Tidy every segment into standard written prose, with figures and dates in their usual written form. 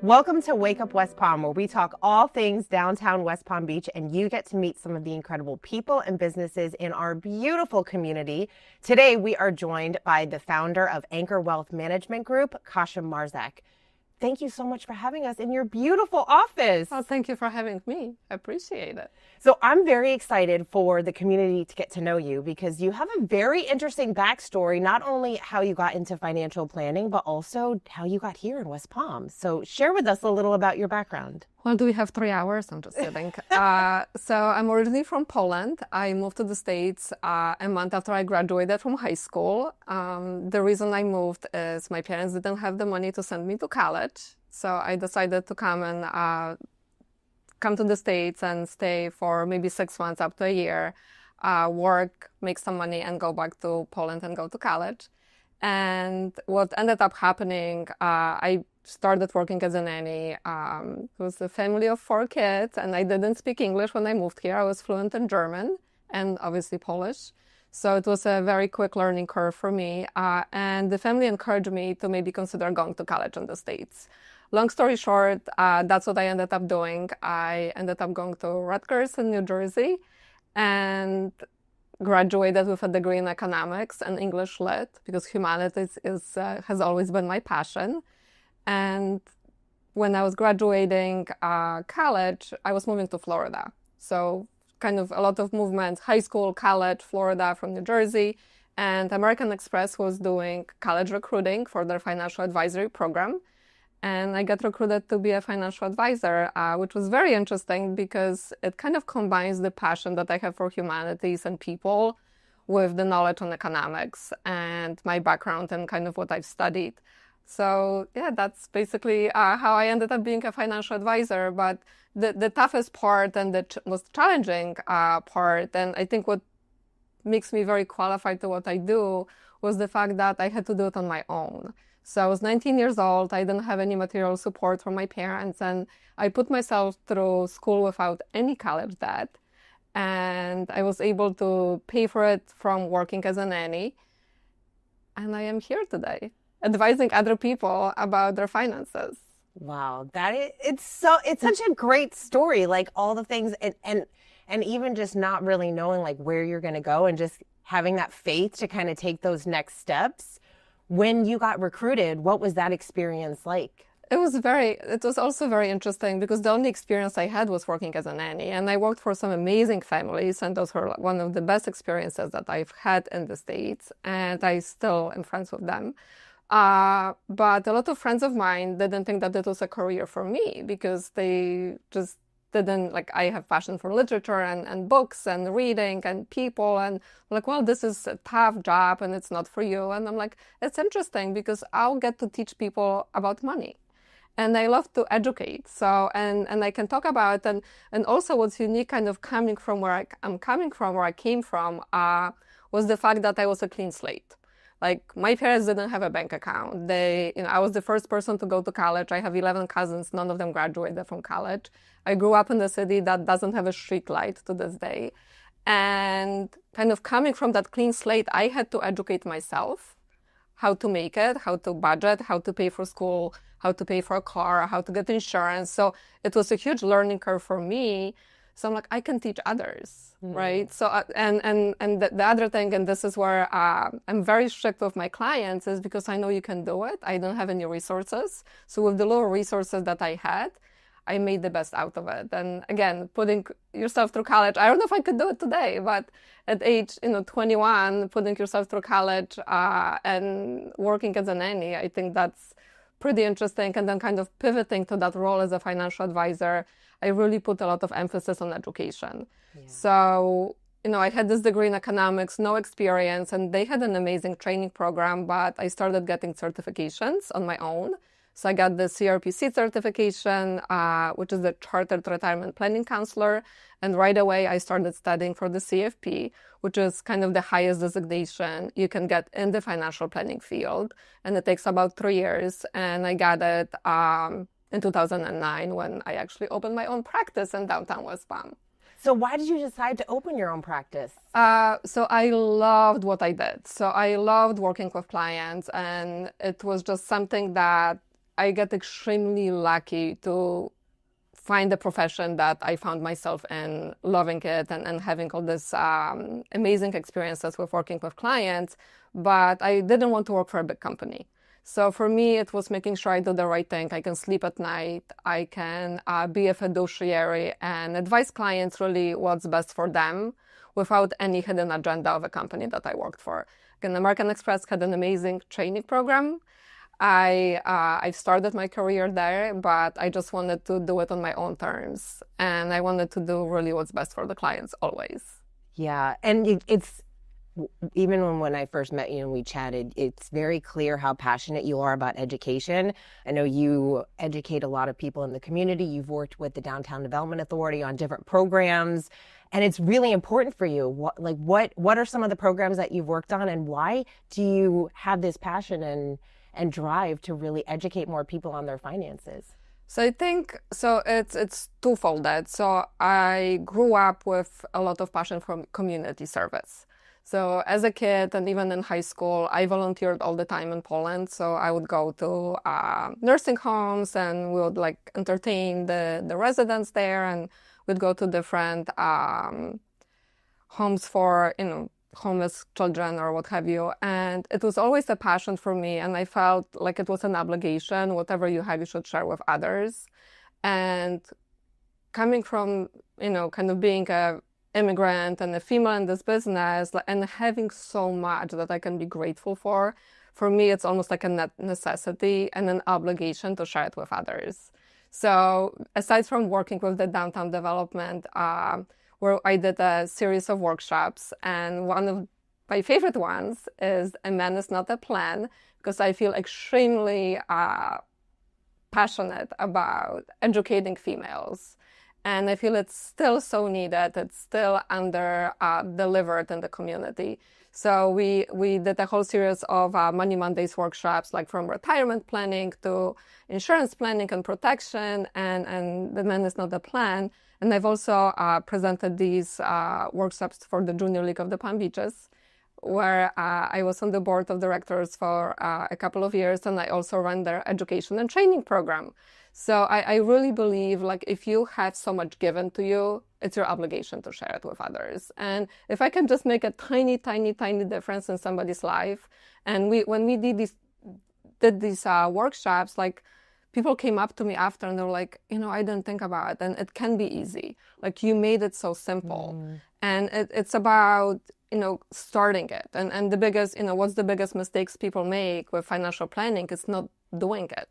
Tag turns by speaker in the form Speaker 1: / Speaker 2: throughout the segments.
Speaker 1: Welcome to Wake Up West Palm, where we talk all things downtown West Palm Beach, and you get to meet some of the incredible people and businesses in our beautiful community. Today, we are joined by the founder of Anchor Wealth Management Group, Kasia Marczyk. Thank you so much for having us in your beautiful office.
Speaker 2: Well, thank you for having me. I appreciate it.
Speaker 1: So I'm very excited for the community to get to know you because you have a very interesting backstory, not only how you got into financial planning, but also how you got here in West Palm. So share with us a little about your background.
Speaker 2: Well, do we have 3 hours? I'm just kidding. So I'm originally from Poland. I moved to the States a month after I graduated from high school. The reason I moved is my parents didn't have the money to send me to college. So I decided to come to the States and stay for maybe 6 months up to a year, work, make some money, and go back to Poland and go to college. And what ended up happening, I started working as a nanny. It was a family of 4 kids, and I didn't speak English when I moved here. I was fluent in German and obviously Polish. So it was a very quick learning curve for me. And the family encouraged me to maybe consider going to college in the States. Long story short, that's what I ended up doing. I ended up going to Rutgers in New Jersey and graduated with a degree in economics and English lit because humanities has always been my passion. And when I was graduating college, I was moving to Florida. So kind of a lot of movement, high school, college, Florida from New Jersey. And American Express was doing college recruiting for their financial advisory program. And I got recruited to be a financial advisor, which was very interesting because it kind of combines the passion that I have for humanities and people with the knowledge on economics and my background and kind of what I've studied. So yeah, that's basically how I ended up being a financial advisor. But the toughest part and the most challenging part, and I think what makes me very qualified to what I do, was the fact that I had to do it on my own. So I was 19 years old. I didn't have any material support from my parents, and I put myself through school without any college debt. And I was able to pay for it from working as a nanny. And I am here today, advising other people about their finances.
Speaker 1: Wow, it's such a great story, like all the things and even just not really knowing like where you're going to go and just having that faith to kind of take those next steps. When you got recruited, what was that experience like?
Speaker 2: It was also very interesting because the only experience I had was working as a nanny, and I worked for some amazing families, and those were one of the best experiences that I've had in the States, and I still am friends with them. But a lot of friends of mine didn't think that it was a career for me because they just didn't, like, I have passion for literature and books and reading and people, and like, well, this is a tough job and it's not for you. And I'm like, it's interesting because I'll get to teach people about money. And I love to educate. So, and I can talk about, and also what's unique kind of coming from where I came from, was the fact that I was a clean slate. Like, my parents didn't have a bank account. I was the first person to go to college. I have 11 cousins. None of them graduated from college. I grew up in a city that doesn't have a street light to this day. And kind of coming from that clean slate, I had to educate myself how to make it, how to budget, how to pay for school, how to pay for a car, how to get insurance. So it was a huge learning curve for me. So I'm like, I can teach others, right? So, and the other thing, and this is where I'm very strict with my clients, is because I know you can do it. I don't have any resources. So with the little resources that I had, I made the best out of it. And again, putting yourself through college, I don't know if I could do it today, but at age 21, putting yourself through college and working as a nanny, I think that's pretty interesting. And then kind of pivoting to that role as a financial advisor, I really put a lot of emphasis on education. Yeah. So, I had this degree in economics, no experience, and they had an amazing training program, but I started getting certifications on my own. So I got the CRPC certification, which is the Chartered Retirement Planning Counselor. And right away, I started studying for the CFP, which is kind of the highest designation you can get in the financial planning field. And it takes about 3 years. And I got it in 2009 when I actually opened my own practice in downtown West Palm.
Speaker 1: So why did you decide to open your own practice?
Speaker 2: So I loved what I did. So I loved working with clients, and it was just something that I get extremely lucky to find the profession that I found myself in, loving it and having all this amazing experiences with working with clients, but I didn't want to work for a big company. So for me, it was making sure I do the right thing. I can sleep at night. I can be a fiduciary and advise clients really what's best for them without any hidden agenda of a company that I worked for. Again, American Express had an amazing training program. I started my career there, but I just wanted to do it on my own terms. And I wanted to do really what's best for the clients always.
Speaker 1: Yeah. And it's even when I first met you and we chatted, it's very clear how passionate you are about education. I know you educate a lot of people in the community. You've worked with the Downtown Development Authority on different programs, and it's really important for you. What are some of the programs that you've worked on, and why do you have this passion and drive to really educate more people on their finances?
Speaker 2: So I think it's twofold. So I grew up with a lot of passion for community service. So as a kid and even in high school, I volunteered all the time in Poland. So I would go to nursing homes and we would like entertain the residents there, and we'd go to different homes for, homeless children or what have you. And it was always a passion for me. And I felt like it was an obligation. Whatever you have, you should share with others. And coming from, kind of being a immigrant and a female in this business and having so much that I can be grateful for me, it's almost like a necessity and an obligation to share it with others. So aside from working with the downtown development, where I did a series of workshops, and one of my favorite ones is A Man Is Not a Plan, because I feel extremely passionate about educating females. And I feel it's still so needed. It's still under delivered in the community. So we did a whole series of Money Mondays workshops, like from retirement planning to insurance planning and protection, and The Man Is Not a Plan. And I've also presented these workshops for the Junior League of the Palm Beaches, where I was on the board of directors for a couple of years, and I also ran their education and training program. So I really believe, like, if you have so much given to you, it's your obligation to share it with others. And if I can just make a tiny, tiny, tiny difference in somebody's life, and when we did these workshops, like, people came up to me after and they were like, I didn't think about it, and it can be easy. Like, you made it so simple. And it's about, starting it. And the biggest, what's the biggest mistakes people make with financial planning? It's not doing it.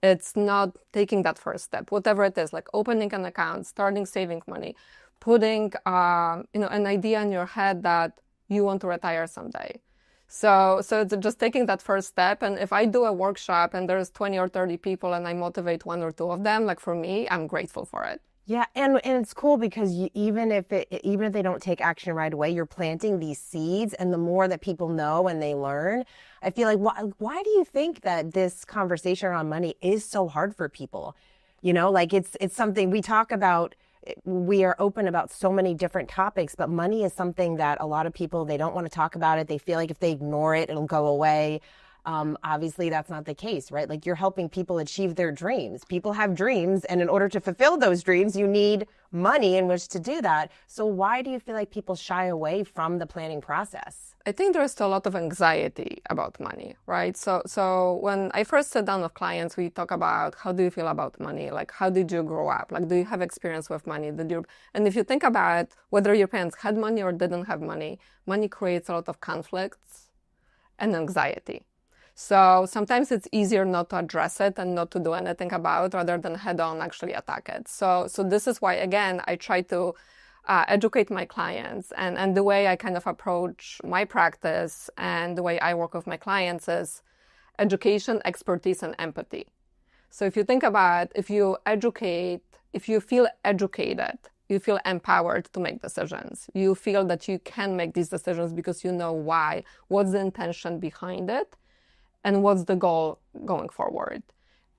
Speaker 2: It's not taking that first step, whatever it is, like opening an account, starting saving money, putting, an idea in your head that you want to retire someday. So it's just taking that first step. And if I do a workshop and there's 20 or 30 people and I motivate one or two of them, like, for me, I'm grateful for it.
Speaker 1: Yeah, and it's cool because even if they don't take action right away, you're planting these seeds, and the more that people know and they learn, I feel like, why do you think that this conversation around money is so hard for people? It's something we talk about. We are open about so many different topics, but money is something that a lot of people, they don't want to talk about it. They feel like if they ignore it, it'll go away. Obviously, that's not the case, right? Like, you're helping people achieve their dreams. People have dreams, and in order to fulfill those dreams, you need money in which to do that. So why do you feel like people shy away from the planning process?
Speaker 2: I think there's still a lot of anxiety about money, right? So when I first sit down with clients, we talk about, how do you feel about money? Like, how did you grow up? Like, do you have experience with money? And if you think about it, whether your parents had money or didn't have money creates a lot of conflicts and anxiety. So sometimes it's easier not to address it and not to do anything about it, rather than head on actually attack it. So this is why, again, I try to educate my clients, and the way I kind of approach my practice and the way I work with my clients is education, expertise, and empathy. So if you think about, if you feel educated, you feel empowered to make decisions. You feel that you can make these decisions because you know why, what's the intention behind it, and what's the goal going forward.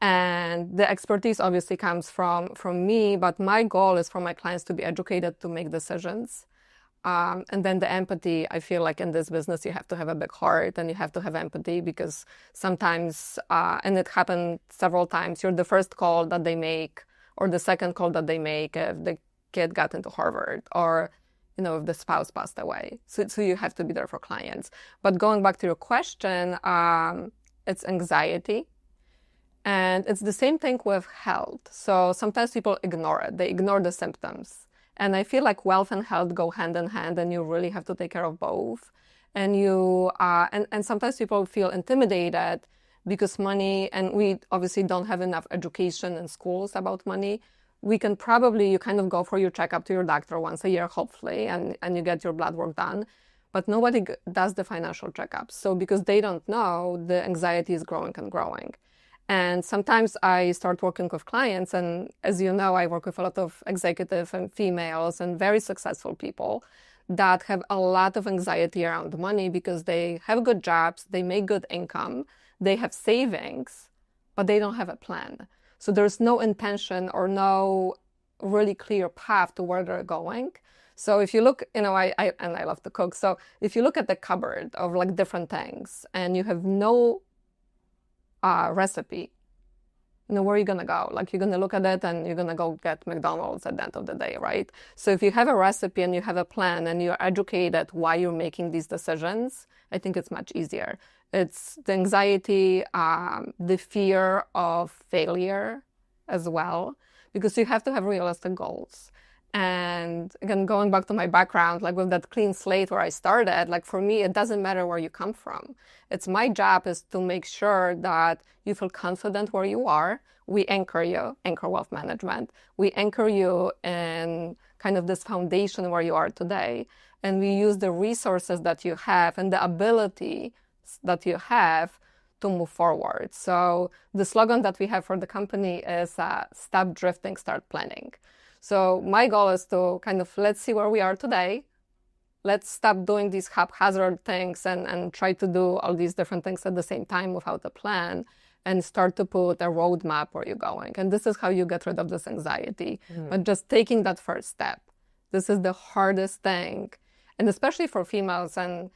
Speaker 2: And the expertise obviously comes from me, but my goal is for my clients to be educated to make decisions. And then the empathy, I feel like in this business, you have to have a big heart and you have to have empathy because sometimes, and it happened several times, you're the first call that they make or the second call that they make if the kid got into Harvard or, if the spouse passed away. So you have to be there for clients. But going back to your question, it's anxiety. And it's the same thing with health. So sometimes people ignore it. They ignore the symptoms. And I feel like wealth and health go hand in hand, and you really have to take care of both. And and sometimes people feel intimidated because money, and we obviously don't have enough education in schools about money. You kind of go for your checkup to your doctor once a year, hopefully, and you get your blood work done. But nobody does the financial checkups. So because they don't know, the anxiety is growing and growing. And sometimes I start working with clients, and as you know, I work with a lot of executive and females and very successful people that have a lot of anxiety around money because they have good jobs, they make good income, they have savings, but they don't have a plan. So there's no intention or no really clear path to where they're going. So if you look, I love to cook. So if you look at the cupboard of like different things and you have no recipe, where are you going to go? Like, you're going to look at it and you're going to go get McDonald's at the end of the day, right? So if you have a recipe and you have a plan and you're educated why you're making these decisions, I think it's much easier. It's the anxiety, the fear of failure as well, because you have to have realistic goals. And again, going back to my background, like with that clean slate where I started, like for me, it doesn't matter where you come from. It's my job is to make sure that you feel confident where you are. We anchor you, anchor wealth management. We anchor you in kind of this foundation where you are today. And we use the resources that you have and the ability that you have to move forward. So the slogan that we have for the company is stop drifting, start planning. So my goal is to kind of, let's see where we are today. Let's stop doing these haphazard things and try to do all these different things at the same time without a plan, and start to put a roadmap where you're going. And this is how you get rid of this anxiety. But just taking that first step, this is the hardest thing. And especially for females, and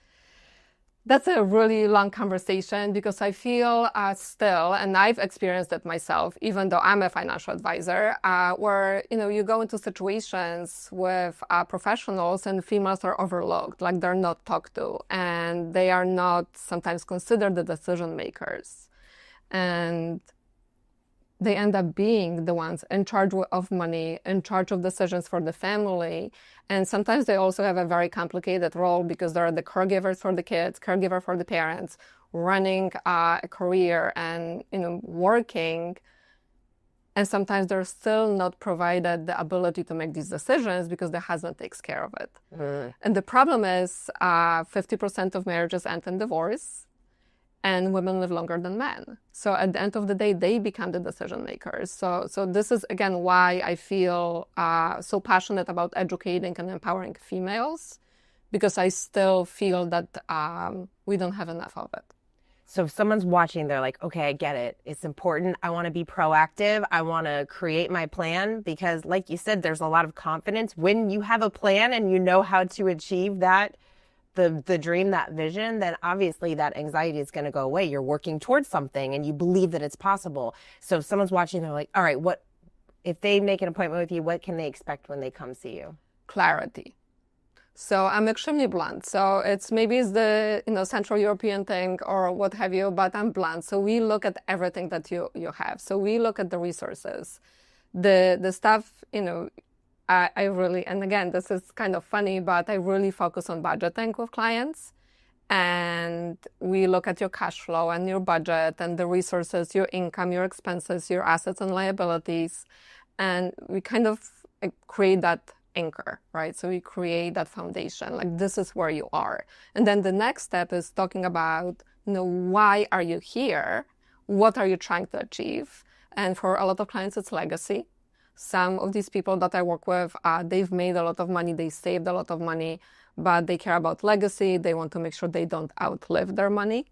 Speaker 2: that's a really long conversation because I feel still, and I've experienced it myself, even though I'm a financial advisor, where, you go into situations with professionals and females are overlooked, like they're not talked to, and they are not sometimes considered the decision makers. And they end up being the ones in charge of money, in charge of decisions for the family. And sometimes they also have a very complicated role because they're the caregivers for the kids, caregiver for the parents, running a career and, working. And sometimes they're still not provided the ability to make these decisions because the husband takes care of it. And the problem is 50% of marriages end in divorce. And women live longer than men. So at the end of the day, they become the decision makers. So this is, again, why I feel so passionate about educating and empowering females, because I still feel that we don't have enough of it.
Speaker 1: So if someone's watching, they're like, okay, I get it. It's important. I want to be proactive. I want to create my plan because, like you said, there's a lot of confidence. When you have a plan and you know how to achieve that, the dream, that vision, then obviously that anxiety is going to go away. You're working towards something and you believe that it's possible. So if someone's watching, they're like, all right, what if they make an appointment with you, what can they expect when they come see you?
Speaker 2: Clarity. So I'm extremely blunt. So it's the Central European thing or what have you, but I'm blunt. So we look at everything that you have. So we look at the resources, the stuff, I really, and again, this is kind of funny, but I really focus on budgeting with clients. And we look at your cash flow and your budget and the resources, your income, your expenses, your assets and liabilities. And we kind of create that anchor, right? So we create that foundation, like this is where you are. And then the next step is talking about, why are you here? What are you trying to achieve? And for a lot of clients, it's legacy. Some of these people that I work with, they've made a lot of money, they saved a lot of money, but they care about legacy. They want to make sure they don't outlive their money.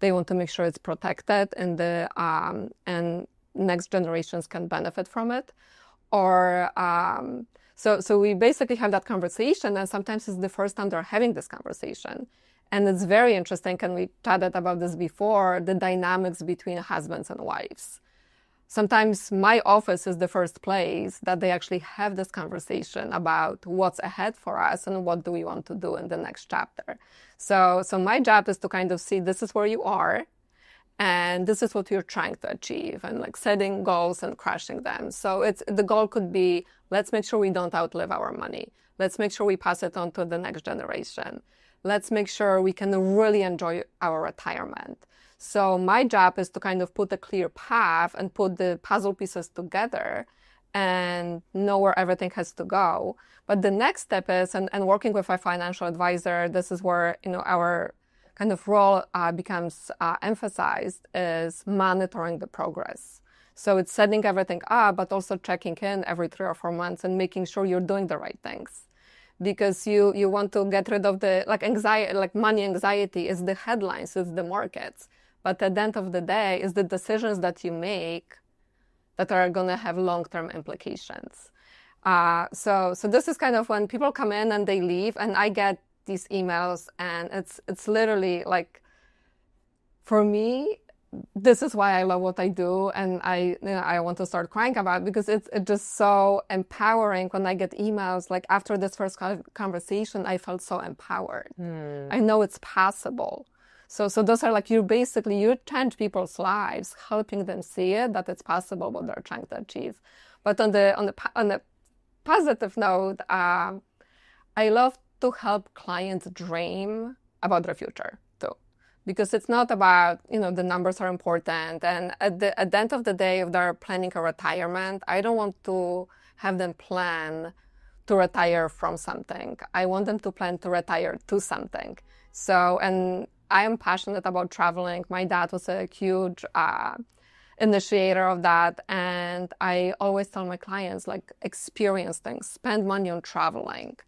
Speaker 2: They want to make sure it's protected and next generations can benefit from it. Or So we basically have that conversation, and sometimes it's the first time they're having this conversation. And it's very interesting, and we chatted about this before, the dynamics between husbands and wives. Sometimes my office is the first place that they actually have this conversation about what's ahead for us and what do we want to do in the next chapter. So my job is to kind of see this is where you are and this is what you're trying to achieve, and like setting goals and crushing them. So the goal could be, let's make sure we don't outlive our money. Let's make sure we pass it on to the next generation. Let's make sure we can really enjoy our retirement. So my job is to kind of put a clear path and put the puzzle pieces together and know where everything has to go. But the next step is, and working with a financial advisor, this is where, our kind of role becomes emphasized, is monitoring the progress. So it's setting everything up, but also checking in every 3 or 4 months and making sure you're doing the right things. Because you want to get rid of the anxiety, money anxiety is the headlines, it's the markets. But at the end of the day, it's the decisions that you make that are going to have long-term implications. So this is kind of when people come in and they leave, and I get these emails, and it's literally like, for me, this is why I love what I do, and I want to start crying about it, because it's just so empowering when I get emails. Like, after this first conversation, I felt so empowered. I know it's possible. So those are like, you change people's lives, helping them see it, that it's possible what they're trying to achieve. But on the positive note, I love to help clients dream about their future too, because it's not about, the numbers are important. And at the end of the day, if they're planning a retirement, I don't want to have them plan to retire from something. I want them to plan to retire to something. So, and I am passionate about traveling. My dad was a huge initiator of that. And I always tell my clients, experience things, spend money on traveling.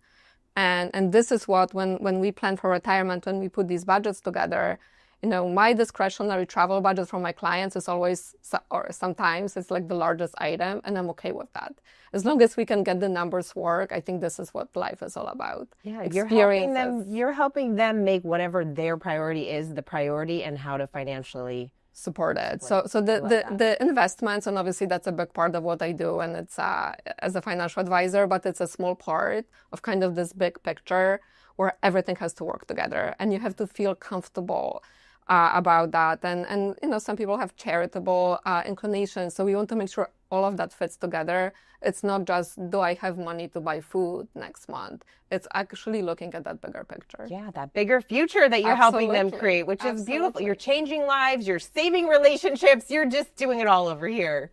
Speaker 2: And this is what, when we plan for retirement, when we put these budgets together, my discretionary travel budget for my clients is always, or sometimes it's like the largest item, and I'm okay with that. As long as we can get the numbers work, I think this is what life is all about.
Speaker 1: Yeah, you're helping them make whatever their priority is the priority, and how to financially
Speaker 2: support it. So the investments, and obviously that's a big part of what I do, and it's as a financial advisor, but it's a small part of kind of this big picture where everything has to work together, and you have to feel comfortable about that. And some people have charitable inclinations, so we want to make sure all of that fits together. It's not just, do I have money to buy food next month? It's actually looking at that bigger picture.
Speaker 1: Yeah, that bigger future that you're helping them create, which is beautiful. You're changing lives, you're saving relationships, you're just doing it all over here.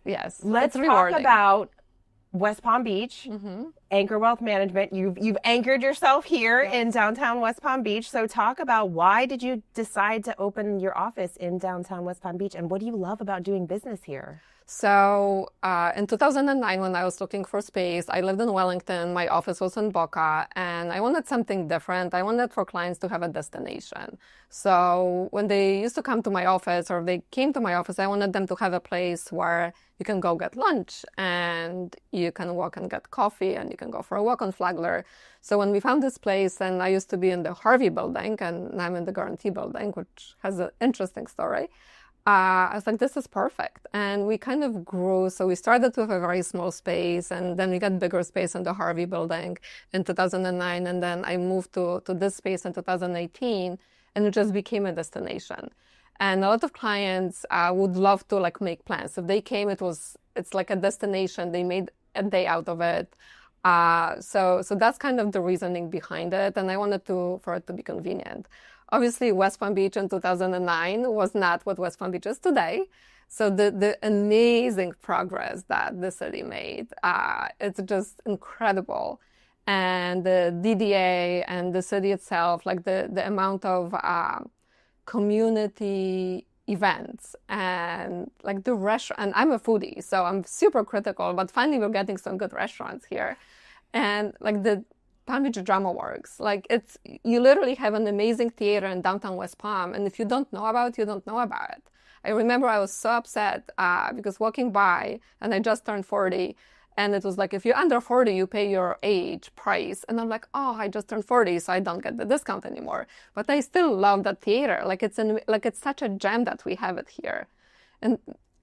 Speaker 2: Let's
Speaker 1: talk about West Palm Beach, Anchor Wealth Management. You've anchored yourself here in downtown West Palm Beach. So talk about, why did you decide to open your office in downtown West Palm Beach, and what do you love about doing business here?
Speaker 2: So in 2009, when I was looking for space, I lived in Wellington. My office was in Boca, and I wanted something different. I wanted for clients to have a destination. So when they used to come to my office, or they came to my office, I wanted them to have a place where you can go get lunch, and you can walk and get coffee, and you can go for a walk on Flagler. So when we found this place, and I used to be in the Harvey building, and now I'm in the Guarantee building, which has an interesting story. I was like, this is perfect. And we kind of grew. So we started with a very small space, and then we got bigger space in the Harvey building in 2009. And then I moved to this space in 2018, and it just became a destination. And a lot of clients would love to make plans. If they came, it's like a destination. They made a day out of it. So that's kind of the reasoning behind it. And I wanted for it to be convenient. Obviously, West Palm Beach in 2009 was not what West Palm Beach is today. So the amazing progress that the city made, it's just incredible. And the DDA and the city itself, the amount of community events, and the restaurant. And I'm a foodie, so I'm super critical, but finally we're getting some good restaurants here. And the Palm Beach Drama Works. You literally have an amazing theater in downtown West Palm, and if you don't know about it, you don't know about it. I remember I was so upset because walking by, and I just turned 40, And it was like, if you're under 40, you pay your age price. And I'm like, oh, I just turned 40, so I don't get the discount anymore. But I still love that theater. Like it's such a gem that we have it here. And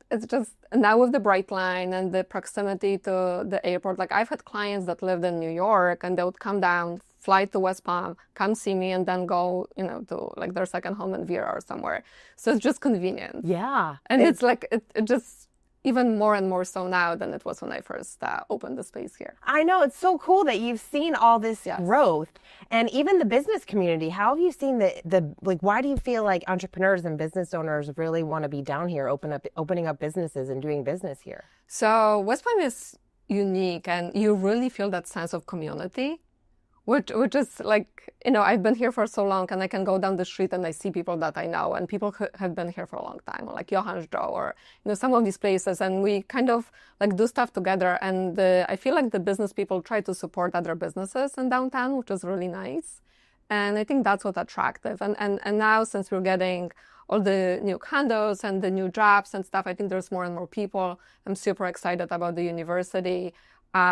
Speaker 2: it's just now with the Bright Line and the proximity to the airport. Like I've had clients that lived in New York and they would come down, fly to West Palm, come see me, and then go, to like their second home in Vera or somewhere. So it's just convenient.
Speaker 1: Yeah.
Speaker 2: And it's like, it just even more and more so now than it was when I first opened the space here.
Speaker 1: I know, it's so cool that you've seen all this growth, and even the business community. How have you seen the why do you feel like entrepreneurs and business owners really want to be down here, opening up businesses and doing business here?
Speaker 2: So West Palm is unique, and you really feel that sense of community, which is like, I've been here for so long, and I can go down the street and I see people that I know, and people have been here for a long time, like Johan's Joe or, some of these places, and we kind of like do stuff together. And I feel like the business people try to support other businesses in downtown, which is really nice. And I think that's what's attractive. And now, since we're getting all the new condos and the new jobs and stuff, I think there's more and more people. I'm super excited about the university.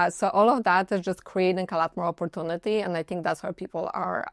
Speaker 2: So all of that is just creating a lot more opportunity, and I think that's why people are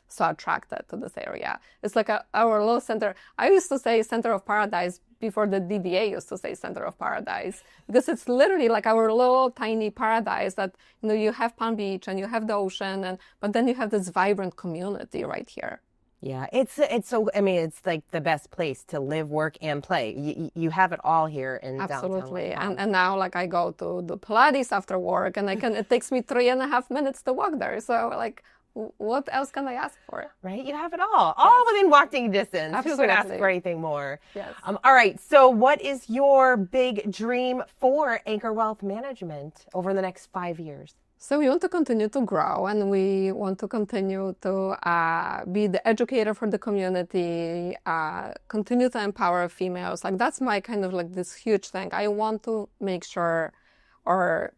Speaker 2: so attracted to this area. It's like our little center. I used to say center of paradise before the DBA used to say center of paradise, because it's literally like our little tiny paradise that, you have Palm Beach and you have the ocean, but then you have this vibrant community right here.
Speaker 1: Yeah, it's so, it's like the best place to live, work, and play. You have it all here in
Speaker 2: Absolutely.
Speaker 1: downtown.
Speaker 2: And now, like, I go to the Pilates after work, and it takes me 3.5 minutes to walk there. So, like, what else can I ask for?
Speaker 1: Right? You have it all within walking distance.
Speaker 2: Absolutely.
Speaker 1: Who could ask for anything more?
Speaker 2: Yes.
Speaker 1: All right. So what is your big dream for Anchor Wealth Management over the next 5 years?
Speaker 2: So we want to continue to grow, and we want to continue to be the educator for the community, continue to empower females. Like that's my kind of like this huge thing. I want to make sure or,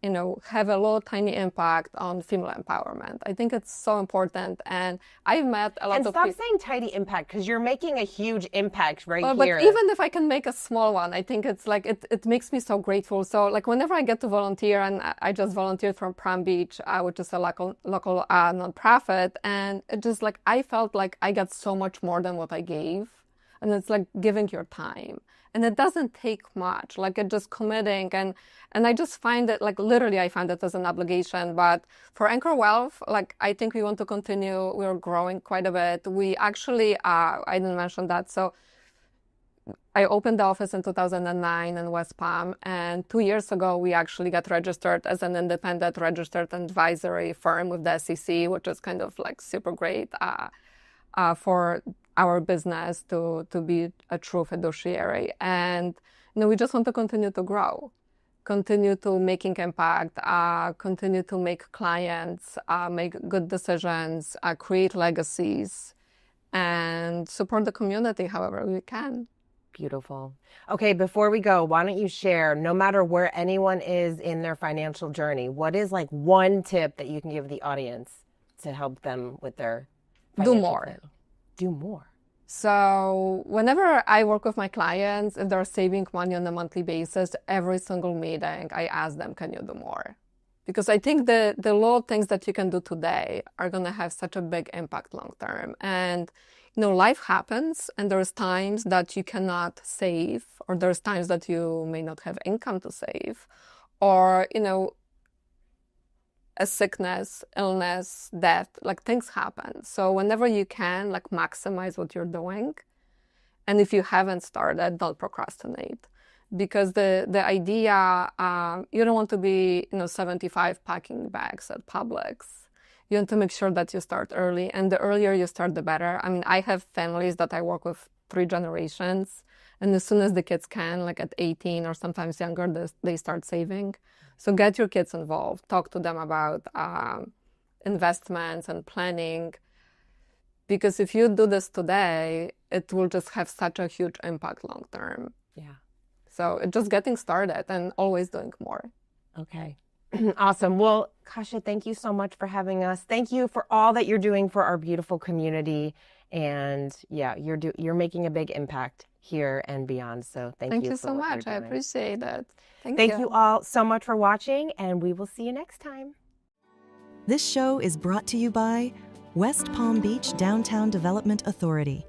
Speaker 2: have a little tiny impact on female empowerment. I think it's so important. And I've met a lot of people.
Speaker 1: And stop saying tiny impact, because you're making a huge impact here.
Speaker 2: But even if I can make a small one, I think it's like, it makes me so grateful. So like whenever I get to volunteer, and I just volunteered from Palm Beach, which is a local nonprofit. And it just like, I felt like I got so much more than what I gave. And it's like giving your time. And it doesn't take much, like it just committing. And I just find it, like literally I find it as an obligation. But for Anchor Wealth, like I think we want to continue. We're growing quite a bit. We actually, I didn't mention that. So I opened the office in 2009 in West Palm. And 2 years ago, we actually got registered as an independent registered advisory firm with the SEC, which is kind of like super great for our business to be a true fiduciary. And we just want to continue to grow, continue to making impact, continue to make clients make good decisions, create legacies, and support the community however we can.
Speaker 1: Beautiful. Okay, before we go, why don't you share, no matter where anyone is in their financial journey, what is like one tip that you can give the audience to help them with their
Speaker 2: do more.
Speaker 1: Plan? Do more.
Speaker 2: So whenever I work with my clients, if they're saving money on a monthly basis, every single meeting, I ask them, can you do more? Because I think the little things that you can do today are going to have such a big impact long term. And, life happens, and there's times that you cannot save, or there's times that you may not have income to save, or, a sickness, illness, death, like things happen. So whenever you can, like maximize what you're doing. And if you haven't started, don't procrastinate. Because the idea, you don't want to be, 75 packing bags at Publix. You want to make sure that you start early. And the earlier you start, the better. I mean, I have families that I work with 3 generations. And as soon as the kids can, like at 18 or sometimes younger, they start saving. So get your kids involved. Talk to them about investments and planning. Because if you do this today, it will just have such a huge impact long term.
Speaker 1: Yeah.
Speaker 2: So it's just getting started and always doing more.
Speaker 1: Okay. Awesome. Well, Kasia, thank you so much for having us. Thank you for all that you're doing for our beautiful community. And yeah, you're making a big impact here and beyond. So thank
Speaker 2: Thank
Speaker 1: you
Speaker 2: you
Speaker 1: for
Speaker 2: so
Speaker 1: what you're
Speaker 2: much. I
Speaker 1: doing.
Speaker 2: appreciate that.
Speaker 1: Thank you all so much for watching, and we will see you next time.
Speaker 3: This show is brought to you by West Palm Beach Downtown Development Authority.